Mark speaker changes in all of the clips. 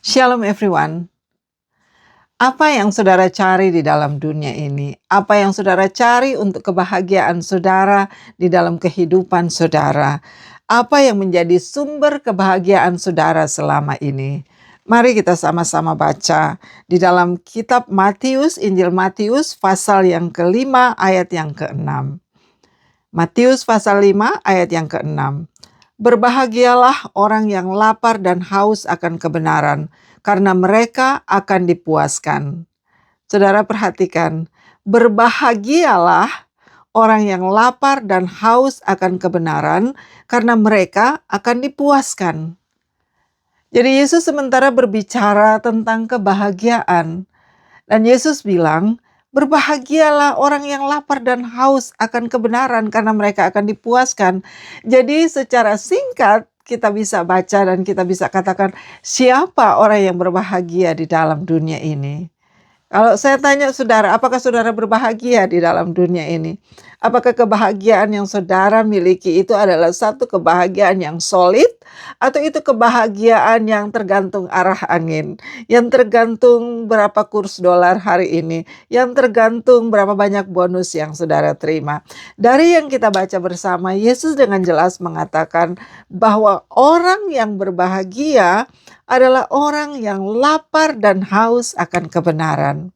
Speaker 1: Shalom everyone. Apa yang saudara cari di dalam dunia ini? Apa yang saudara cari untuk kebahagiaan saudara di dalam kehidupan saudara? Apa yang menjadi sumber kebahagiaan saudara selama ini? Mari kita sama-sama baca di dalam kitab Matius, Injil Matius pasal yang kelima ayat yang keenam. Matius pasal 5 ayat yang keenam. Berbahagialah orang yang lapar dan haus akan kebenaran, karena mereka akan dipuaskan. Saudara perhatikan, berbahagialah orang yang lapar dan haus akan kebenaran, karena mereka akan dipuaskan. Jadi Yesus sementara berbicara tentang kebahagiaan. Dan Yesus bilang, berbahagialah orang yang lapar dan haus akan kebenaran karena mereka akan dipuaskan. Jadi secara singkat kita bisa baca dan kita bisa katakan siapa orang yang berbahagia di dalam dunia ini. Kalau saya tanya saudara, apakah saudara berbahagia di dalam dunia ini? Apakah kebahagiaan yang saudara miliki itu adalah satu kebahagiaan yang solid, atau itu kebahagiaan yang tergantung arah angin, yang tergantung berapa kurs dolar hari ini, yang tergantung berapa banyak bonus yang saudara terima? Dari yang kita baca bersama, Yesus dengan jelas mengatakan bahwa orang yang berbahagia adalah orang yang lapar dan haus akan kebenaran.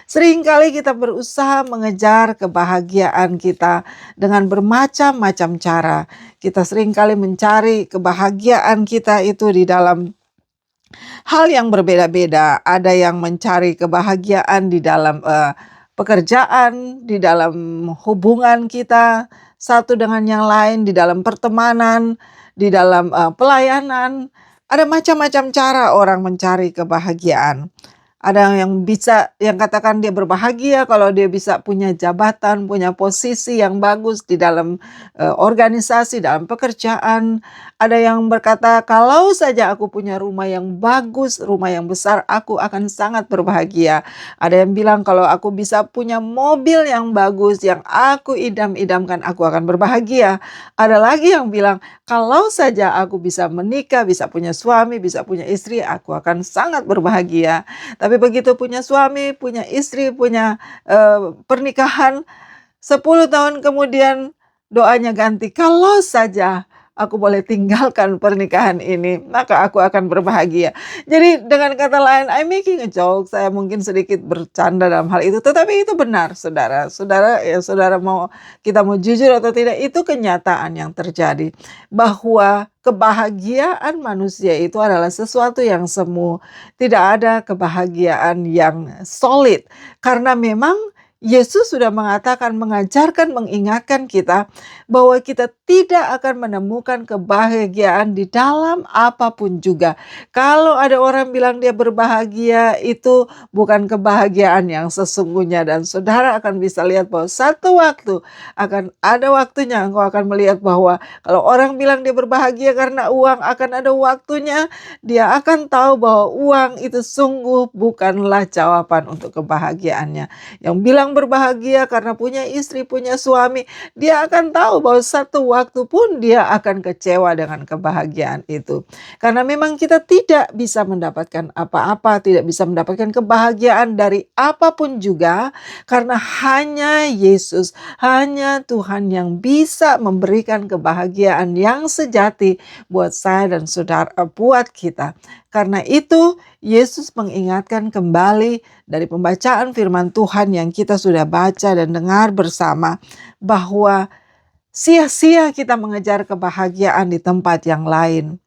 Speaker 1: Seringkali kita berusaha mengejar kebahagiaan kita dengan bermacam-macam cara. Kita seringkali mencari kebahagiaan kita itu di dalam hal yang berbeda-beda. Ada yang mencari kebahagiaan di dalam pekerjaan, di dalam hubungan kita satu dengan yang lain, di dalam pertemanan, di dalam pelayanan. Ada macam-macam cara orang mencari kebahagiaan. Ada yang katakan dia berbahagia kalau dia bisa punya jabatan, punya posisi yang bagus di dalam organisasi, dalam pekerjaan. Ada yang berkata, kalau saja aku punya rumah yang bagus, rumah yang besar, aku akan sangat berbahagia. Ada yang bilang kalau aku bisa punya mobil yang bagus, yang aku idam-idamkan, aku akan berbahagia. Ada lagi yang bilang, kalau saja aku bisa menikah, bisa punya suami, bisa punya istri, aku akan sangat berbahagia. Tapi begitu punya suami, punya istri, punya pernikahan, 10 tahun kemudian doanya ganti, kalau saja aku boleh tinggalkan pernikahan ini, maka aku akan berbahagia. Jadi dengan kata lain, I'm making a joke, saya mungkin sedikit bercanda dalam hal itu, tetapi itu benar saudara. Saudara kita mau jujur atau tidak, itu kenyataan yang terjadi. Bahwa kebahagiaan manusia itu adalah sesuatu yang semu. Tidak ada kebahagiaan yang solid. Karena memang Yesus sudah mengatakan, mengajarkan, mengingatkan kita bahwa kita tidak akan menemukan kebahagiaan di dalam apapun juga. Kalau ada orang bilang dia berbahagia, itu bukan kebahagiaan yang sesungguhnya. Dan saudara akan bisa lihat bahwa satu waktu akan ada waktunya engkau akan melihat bahwa kalau orang bilang dia berbahagia karena uang, akan ada waktunya dia akan tahu bahwa uang itu sungguh bukanlah jawaban untuk kebahagiaannya. Yang bilang berbahagia karena punya istri, punya suami, dia akan tahu bahwa satu waktu pun dia akan kecewa dengan kebahagiaan itu. Karena memang kita tidak bisa mendapatkan apa-apa, tidak bisa mendapatkan kebahagiaan dari apapun juga, karena hanya Yesus, hanya Tuhan yang bisa memberikan kebahagiaan yang sejati buat saya dan saudara, buat kita. Karena itu Yesus mengingatkan kembali dari pembacaan firman Tuhan yang kita sudah baca dan dengar bersama, bahwa sia-sia kita mengejar kebahagiaan di tempat yang lain.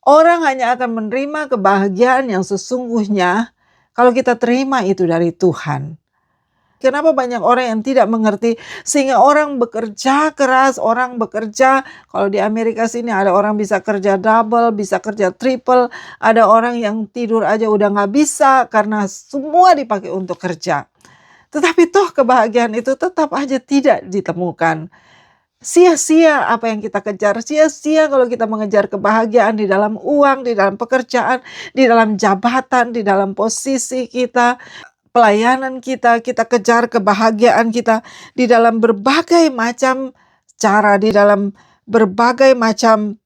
Speaker 1: Orang hanya akan menerima kebahagiaan yang sesungguhnya kalau kita terima itu dari Tuhan. Kenapa banyak orang yang tidak mengerti, sehingga orang bekerja keras, orang bekerja, kalau di Amerika sini ada orang bisa kerja double, bisa kerja triple, ada orang yang tidur aja udah gak bisa karena semua dipakai untuk kerja. Tetapi toh kebahagiaan itu tetap aja tidak ditemukan. Sia-sia apa yang kita kejar, sia-sia kalau kita mengejar kebahagiaan di dalam uang, di dalam pekerjaan, di dalam jabatan, di dalam posisi kita, pelayanan kita kejar kebahagiaan kita di dalam berbagai macam cara, di dalam berbagai macam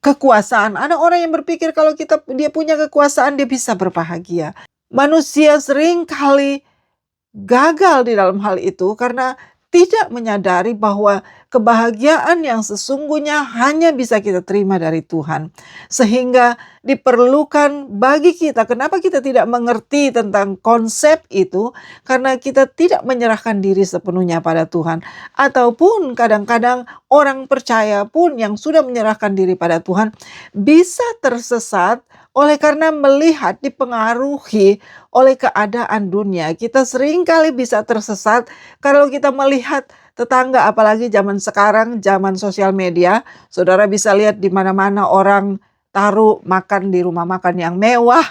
Speaker 1: Kekuasaan, ada orang yang berpikir kalau dia punya kekuasaan dia bisa berbahagia. Manusia sering kali gagal di dalam hal itu karena tidak menyadari bahwa kebahagiaan yang sesungguhnya hanya bisa kita terima dari Tuhan. Sehingga diperlukan bagi kita, kenapa kita tidak mengerti tentang konsep itu? Karena kita tidak menyerahkan diri sepenuhnya pada Tuhan. Ataupun kadang-kadang orang percaya pun yang sudah menyerahkan diri pada Tuhan bisa tersesat oleh karena melihat dipengaruhi oleh keadaan dunia. Kita seringkali bisa tersesat kalau kita melihat tetangga, apalagi zaman sekarang, zaman sosial media. Saudara bisa lihat di mana-mana orang taruh makan di rumah makan yang mewah.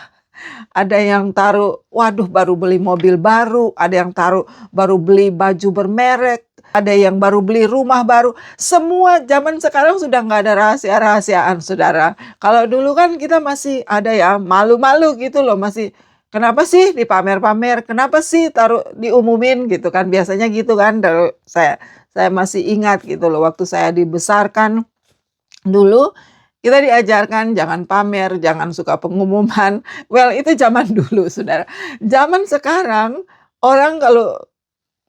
Speaker 1: Ada yang taruh, waduh baru beli mobil baru. Ada yang taruh baru beli baju bermerek. Ada yang baru beli rumah baru. Semua zaman sekarang sudah nggak ada rahasia-rahasiaan, saudara. Kalau dulu kan kita masih ada ya malu-malu gitu loh, masih kenapa sih dipamer-pamer, kenapa sih taruh diumumin gitu kan, biasanya gitu kan. Saya masih ingat gitu loh, waktu saya dibesarkan dulu kita diajarkan jangan pamer, jangan suka pengumuman. Well, itu zaman dulu, saudara. Zaman sekarang orang kalau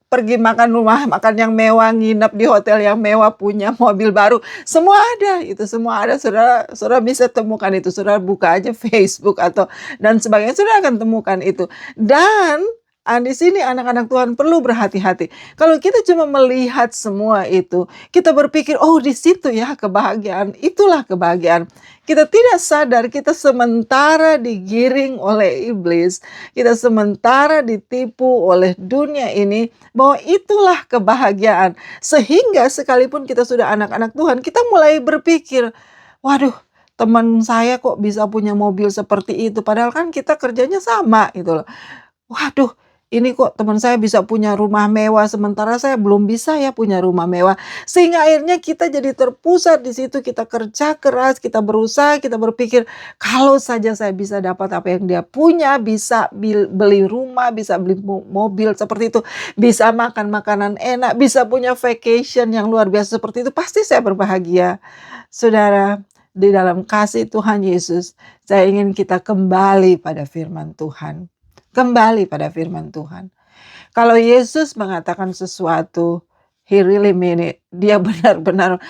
Speaker 1: pergi makan rumah makan yang mewah, nginep di hotel yang mewah, punya mobil baru, semua ada, itu semua ada. Saudara saudara bisa temukan itu, saudara buka aja Facebook atau dan sebagainya, saudara akan temukan itu. Dan di sini anak-anak Tuhan perlu berhati-hati. Kalau kita cuma melihat semua itu, kita berpikir, oh di situ ya kebahagiaan, itulah kebahagiaan. Kita tidak sadar kita sementara digiring oleh iblis, kita sementara ditipu oleh dunia ini, bahwa itulah kebahagiaan. Sehingga sekalipun kita sudah anak-anak Tuhan, kita mulai berpikir, waduh, teman saya kok bisa punya mobil seperti itu, padahal kan kita kerjanya sama gitu loh. Waduh, ini kok teman saya bisa punya rumah mewah, sementara saya belum bisa ya punya rumah mewah. Sehingga akhirnya kita jadi terpusat di situ, kita kerja keras, kita berusaha, kita berpikir, kalau saja saya bisa dapat apa yang dia punya, bisa beli rumah, bisa beli mobil seperti itu, bisa makan makanan enak, bisa punya vacation yang luar biasa seperti itu, pasti saya berbahagia. Saudara, di dalam kasih Tuhan Yesus, saya ingin kita kembali pada firman Tuhan. Kembali pada firman Tuhan. Kalau Yesus mengatakan sesuatu, He really mean it. Dia benar-benar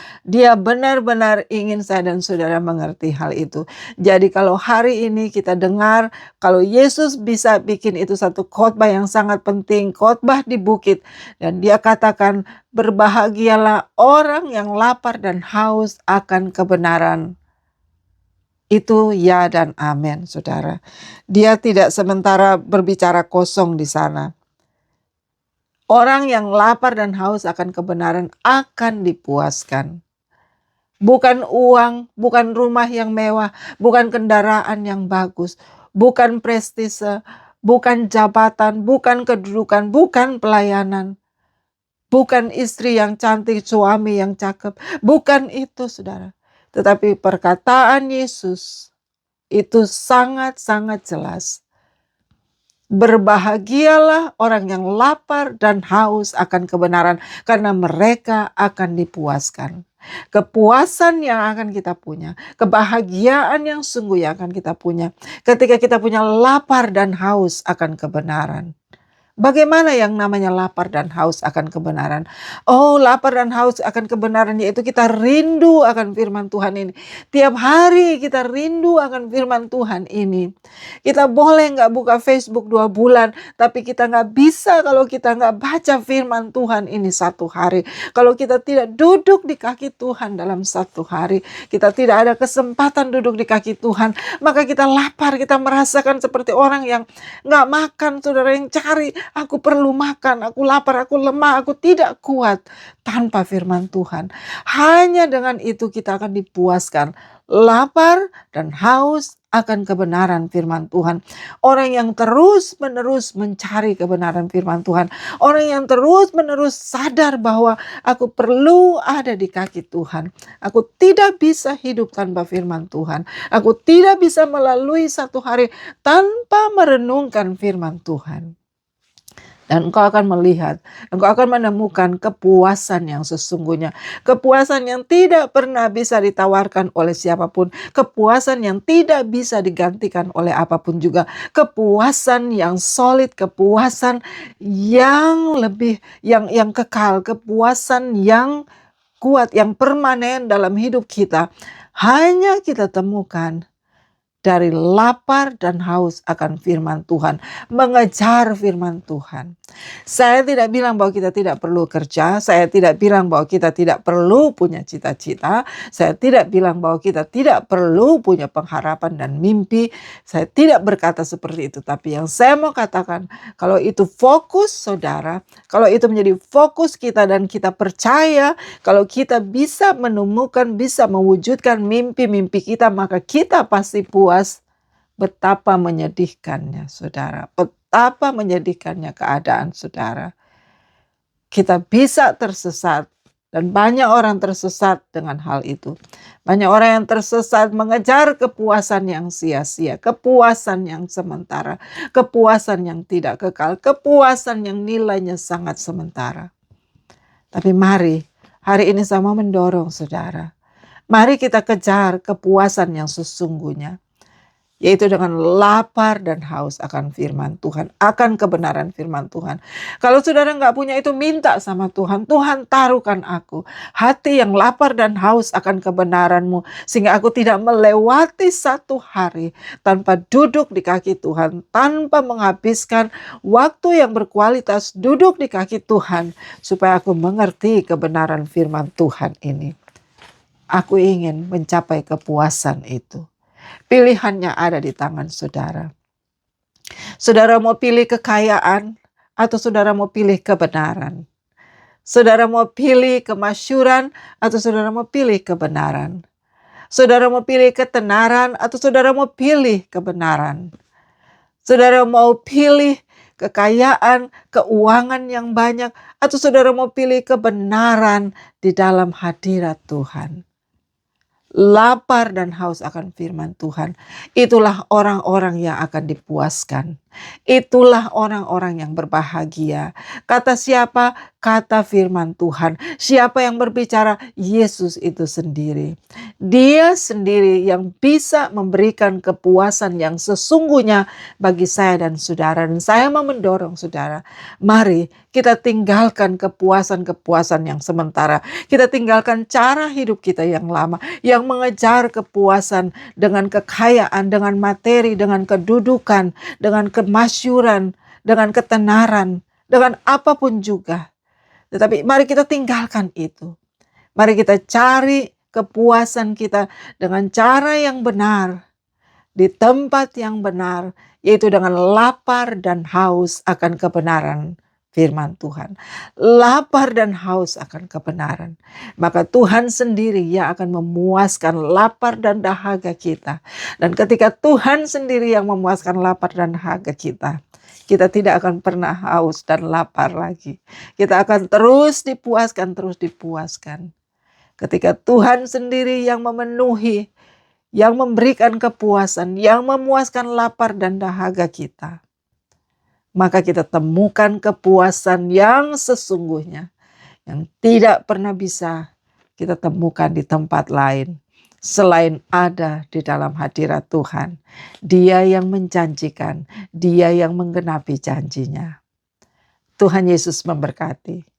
Speaker 1: ingin saya dan saudara mengerti hal itu. Jadi kalau hari ini kita dengar, kalau Yesus bisa bikin itu satu khotbah yang sangat penting, khotbah di bukit. Dan dia katakan, berbahagialah orang yang lapar dan haus akan kebenaran. Itu ya dan amin, saudara. Dia tidak sementara berbicara kosong di sana. Orang yang lapar dan haus akan kebenaran akan dipuaskan. Bukan uang, bukan rumah yang mewah, bukan kendaraan yang bagus, bukan prestise, bukan jabatan, bukan kedudukan, bukan pelayanan. Bukan istri yang cantik, suami yang cakep. Bukan itu, saudara. Tetapi perkataan Yesus itu sangat-sangat jelas. Berbahagialah orang yang lapar dan haus akan kebenaran, karena mereka akan dipuaskan. Kepuasan yang akan kita punya, kebahagiaan yang sungguh yang akan kita punya, ketika kita punya lapar dan haus akan kebenaran. Bagaimana yang namanya lapar dan haus akan kebenaran? Oh, lapar dan haus akan kebenaran, yaitu kita rindu akan firman Tuhan ini. Tiap hari kita rindu akan firman Tuhan ini. Kita boleh nggak buka Facebook 2 bulan, tapi kita nggak bisa kalau kita nggak baca firman Tuhan ini satu hari. Kalau kita tidak duduk di kaki Tuhan dalam satu hari, kita tidak ada kesempatan duduk di kaki Tuhan, maka kita lapar, kita merasakan seperti orang yang nggak makan, saudara, yang cari, aku perlu makan, aku lapar, aku lemah, aku tidak kuat tanpa firman Tuhan. Hanya dengan itu kita akan dipuaskan. Lapar dan haus akan kebenaran firman Tuhan. Orang yang terus-menerus mencari kebenaran firman Tuhan. Orang yang terus-menerus sadar bahwa aku perlu ada di kaki Tuhan. Aku tidak bisa hidup tanpa firman Tuhan. Aku tidak bisa melalui satu hari tanpa merenungkan firman Tuhan. Dan engkau akan melihat, engkau akan menemukan kepuasan yang sesungguhnya. Kepuasan yang tidak pernah bisa ditawarkan oleh siapapun. Kepuasan yang tidak bisa digantikan oleh apapun juga. Kepuasan yang solid, kepuasan yang lebih, yang kekal. Kepuasan yang kuat, yang permanen dalam hidup kita. Hanya kita temukan dari lapar dan haus akan firman Tuhan, mengejar firman Tuhan. Saya tidak bilang bahwa kita tidak perlu kerja, saya tidak bilang bahwa kita tidak perlu punya cita-cita, saya tidak bilang bahwa kita tidak perlu punya pengharapan dan mimpi, saya tidak berkata seperti itu. Tapi yang saya mau katakan, kalau itu fokus saudara, kalau itu menjadi fokus kita dan kita percaya, kalau kita bisa menemukan, bisa mewujudkan mimpi-mimpi kita, maka kita pasti puas. Betapa menyedihkannya saudara, betapa menyedihkannya keadaan saudara. Kita bisa tersesat dan banyak orang tersesat dengan hal itu. Banyak orang yang tersesat mengejar kepuasan yang sia-sia, kepuasan yang sementara, kepuasan yang tidak kekal, kepuasan yang nilainya sangat sementara. Tapi mari, hari ini saya mau mendorong saudara. Mari kita kejar kepuasan yang sesungguhnya. Yaitu dengan lapar dan haus akan firman Tuhan, akan kebenaran firman Tuhan. Kalau saudara nggak punya itu, minta sama Tuhan. Tuhan, taruhkan aku hati yang lapar dan haus akan kebenaran-Mu, sehingga aku tidak melewati satu hari tanpa duduk di kaki Tuhan, tanpa menghabiskan waktu yang berkualitas duduk di kaki Tuhan, supaya aku mengerti kebenaran firman Tuhan ini. Aku ingin mencapai kepuasan itu. Pilihannya ada di tangan saudara. Saudara mau pilih kekayaan atau saudara mau pilih kebenaran? Saudara mau pilih kemasyuran atau saudara mau pilih kebenaran? Saudara mau pilih ketenaran atau saudara mau pilih kebenaran? Saudara mau pilih kekayaan, keuangan yang banyak, atau saudara mau pilih kebenaran di dalam hadirat Tuhan? Lapar dan haus akan firman Tuhan. Itulah orang-orang yang akan dipuaskan. Itulah orang-orang yang berbahagia. Kata siapa? Kata firman Tuhan. Siapa yang berbicara? Yesus itu sendiri. Dia sendiri yang bisa memberikan kepuasan yang sesungguhnya bagi saya dan saudara. Dan saya mau mendorong saudara, mari kita tinggalkan kepuasan-kepuasan yang sementara. Kita tinggalkan cara hidup kita yang lama, yang mengejar kepuasan dengan kekayaan, dengan materi, dengan kedudukan, dengan kemasyuran, dengan ketenaran, dengan apapun juga. Tetapi mari kita tinggalkan itu. Mari kita cari kepuasan kita dengan cara yang benar, di tempat yang benar, yaitu dengan lapar dan haus akan kebenaran firman Tuhan. Lapar dan haus akan kebenaran. Maka Tuhan sendiri yang akan memuaskan lapar dan dahaga kita. Dan ketika Tuhan sendiri yang memuaskan lapar dan dahaga kita, kita tidak akan pernah haus dan lapar lagi. Kita akan terus dipuaskan, terus dipuaskan. Ketika Tuhan sendiri yang memenuhi, yang memberikan kepuasan, yang memuaskan lapar dan dahaga kita, maka kita temukan kepuasan yang sesungguhnya, yang tidak pernah bisa kita temukan di tempat lain selain ada di dalam hadirat Tuhan. Dia yang menjanjikan, Dia yang menggenapi janjinya. Tuhan Yesus memberkati.